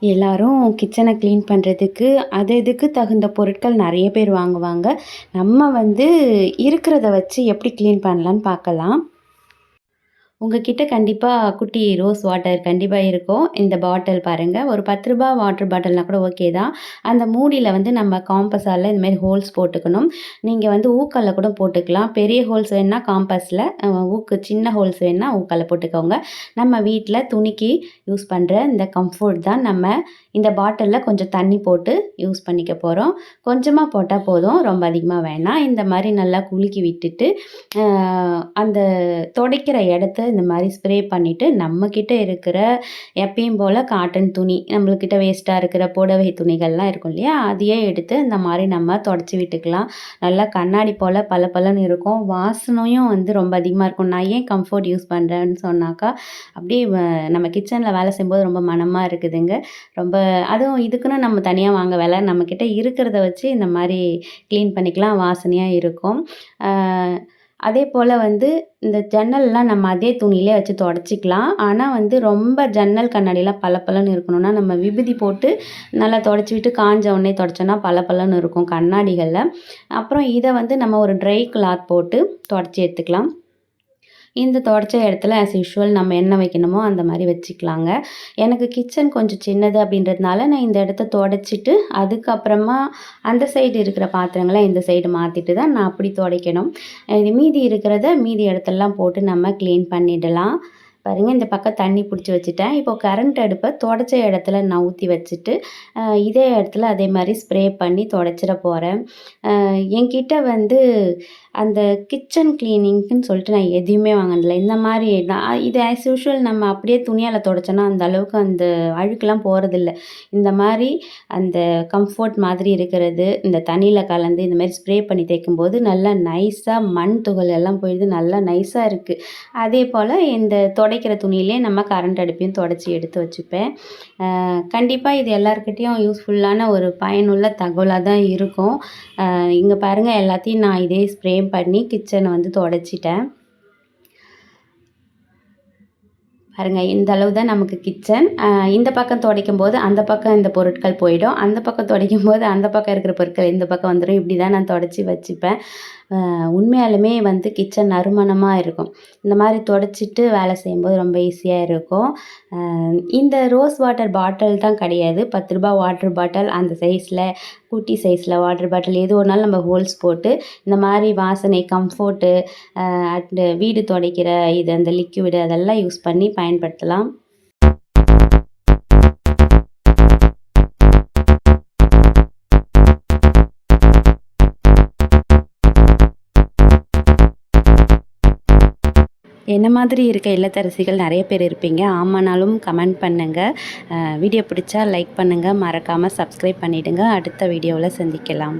எல்லாரும் கிச்சனை க்ளீன் பண்ணுறதுக்கு அது இதுக்கு தகுந்த பொருட்கள் நிறைய பேர் வாங்குவாங்க. நம்ம இருக்கிறத வச்சு எப்படி க்ளீன் பண்ணலான்னு பார்க்கலாம். உங்ககிட்ட கண்டிப்பா குட்டி ரோஸ் வாட்டர் கண்டிப்பா இருக்கும். இந்த பாட்டில் பாருங்க. ஒரு ரூ. 10 வாட்டர் பாட்டில்னா கூட ஓகே தான். அந்த மூடியில நம்ம காம்பஸால இந்த மாரி ஹோல்ஸ் போட்டுக்கணும். நீங்க ஊக்கல்ல கூட போட்டுக்கலாம். பெரிய ஹோல்ஸ் வேணுனா காம்பஸ்ல, ஊக்கு சின்ன ஹோல்ஸ் வேணுனா ஊக்கல்ல போட்டுக்கோங்க. நம்ம வீட்ல துணிக்கு யூஸ் பண்ற இந்த கம்ஃபோர்ட் தான் நம்ம இந்த பாட்டில்ல கொஞ்சம் தண்ணி போட்டு யூஸ் பண்ணிக்க போறோம். கொஞ்சமா போட்டா போதும். ரொம்ப அதிகமா வேணாம். இந்த மாரி நல்லா குலுக்கி விட்டுட்டு, அந்த துடைக்கிற இடத்த இந்த மாதிரி ஸ்ப்ரே பண்ணிவிட்டு நம்மக்கிட்ட இருக்கிற எப்பயும் போல் காட்டன் துணி நம்மளுக்கிட்ட வேஸ்ட்டாக இருக்கிற புடவை துணிகள்லாம் இருக்கும் இல்லையா, அதையே எடுத்து இந்த மாதிரி நம்ம தொடச்சி விட்டுக்கலாம். நல்லா கண்ணாடி போல் பளபளன்னு இருக்கும். வாசனையும் ரொம்ப அதிகமாக இருக்கும். நான் ஏன் கம்ஃபோர்ட் யூஸ் பண்ணுறேன்னு சொன்னாக்கா, அப்படியே நம்ம கிச்சனில் வேலை செய்யும்போது ரொம்ப மணமாக இருக்குதுங்க. ரொம்ப அதுவும் இதுக்குன்னு நம்ம தனியாக வாங்க வேலை, நம்மக்கிட்ட இருக்கிறத வச்சு இந்த மாதிரி க்ளீன் பண்ணிக்கலாம். வாசனையாக இருக்கும். அதே போல் இந்த ஜன்னல்லாம் நம்ம அதே துணியிலே வச்சு தொடச்சிக்கலாம். ஆனால் ரொம்ப ஜன்னல் கண்ணாடிலாம் பளபளன்னு இருக்கணும்னா, நம்ம விபூதி போட்டு நல்லா தொடச்சி விட்டு காஞ்ச உடனே தொடச்சோன்னா பளபளன்னு இருக்கும் கண்ணாடிகளில். அப்புறம் இதை நம்ம ஒரு ட்ரை கிளாத் போட்டு தொடச்சி எடுத்துக்கலாம். இந்த தொடச்ச இடத்துல ஆஸ் யூஷுவல் நம்ம என்ன வைக்கணுமோ அந்த மாதிரி வச்சுக்கலாங்க. எனக்கு கிச்சன் கொஞ்சம் சின்னது அப்படின்றதுனால நான் இந்த இடத்த தொடச்சிட்டு, அதுக்கப்புறமா அந்த சைடு இருக்கிற பாத்திரங்களை இந்த சைடு மாற்றிட்டு தான் நான் அப்படி துடைக்கணும். இது மீதி இருக்கிறத மீதி இடத்துலலாம் போட்டு நம்ம க்ளீன் பண்ணிடலாம். பாருங்கள், இந்த பக்கம் தண்ணி பிடிச்சி வச்சுட்டேன். இப்போ கரண்ட் அடுப்பை தொடச்ச இடத்துல நான் ஊற்றி வச்சுட்டு, இதே இடத்துல அதே மாதிரி ஸ்ப்ரே பண்ணி தொடச்சிட போகிறேன். என்கிட்ட அந்த கிச்சன் க்ளீனிங்க்குன்னு சொல்லிட்டு நான் எதையுமே வாங்கினதில்ல. இந்த மாதிரி நான் இது ஆஸ் யூஷுவல் நம்ம அப்படியே துணியால் தொடச்சோன்னா அந்த அளவுக்கு அந்த அழுக்கெலாம் போகிறதில்ல. இந்த மாதிரி அந்த கம்ஃபோர்ட் மாதிரி இருக்கிறது இந்த தண்ணியில் கலந்து இந்த மாதிரி ஸ்ப்ரே பண்ணி தேய்க்கும்போது நல்லா நைஸாக மண் துகள் எல்லாம் போயிடுது, நல்லா நைஸாக இருக்குது. அதே போல் இந்த துடைக்கிற துணியிலே நம்ம கரண்ட் அடுப்பையும் தொடச்சி எடுத்து வச்சுப்பேன். கண்டிப்பாக இது எல்லாருக்கிட்டேயும் யூஸ்ஃபுல்லான ஒரு பயனுள்ள தகவலாக தான் இருக்கும். இங்கே பாருங்கள், எல்லாத்தையும் நான் இதே ஸ்ப்ரே பண்ணி கிச்சனை தொடச்சிட்டேன். பாருங்கள், இந்த அளவு தான் நமக்கு கிச்சன். இந்த பக்கம் துடைக்கும்போது அந்த பக்கம் இந்த பொருட்கள் போயிடும், அந்த பக்கம் துடைக்கும்போது அந்த பக்கம் இருக்கிற பொருட்கள் இந்த பக்கம் வந்துடும். இப்படி தான் நான் தொடச்சி வச்சுப்பேன். உண்மையாலுமே கிச்சன் நறுமணமாக இருக்கும். இந்த மாதிரி தொடச்சிட்டு வேலை செய்யும்போது ரொம்ப ஈஸியாக இருக்கும். இந்த ரோஸ் வாட்டர் பாட்டில் தான் கிடையாது, ரூ. 10 வாட்டர் பாட்டில். அந்த சைஸில் குட்டி சைஸில் வாட்டர் பாட்டில் எது ஒன்றாலும் நம்ம ஹோல்ஸ் போட்டு இந்த மாதிரி வாசனை கம்ஃபோர்ட்டு அண்டு வீடு துடைக்கிற இது அந்த லிக்விடு அதெல்லாம் யூஸ் பண்ணி பயன்படுத்தலாம். என்ன மாதிரி இருக்க இல்லத்தரசிகள் நிறைய பேர் இருப்பீங்க. ஆமானாலும் கமெண்ட் பண்ணுங்கள். வீடியோ பிடிச்சா லைக் பண்ணுங்கள். மறக்காமல் சப்ஸ்கிரைப் பண்ணிவிடுங்க. அடுத்த வீடியோவில் சந்திக்கலாம்.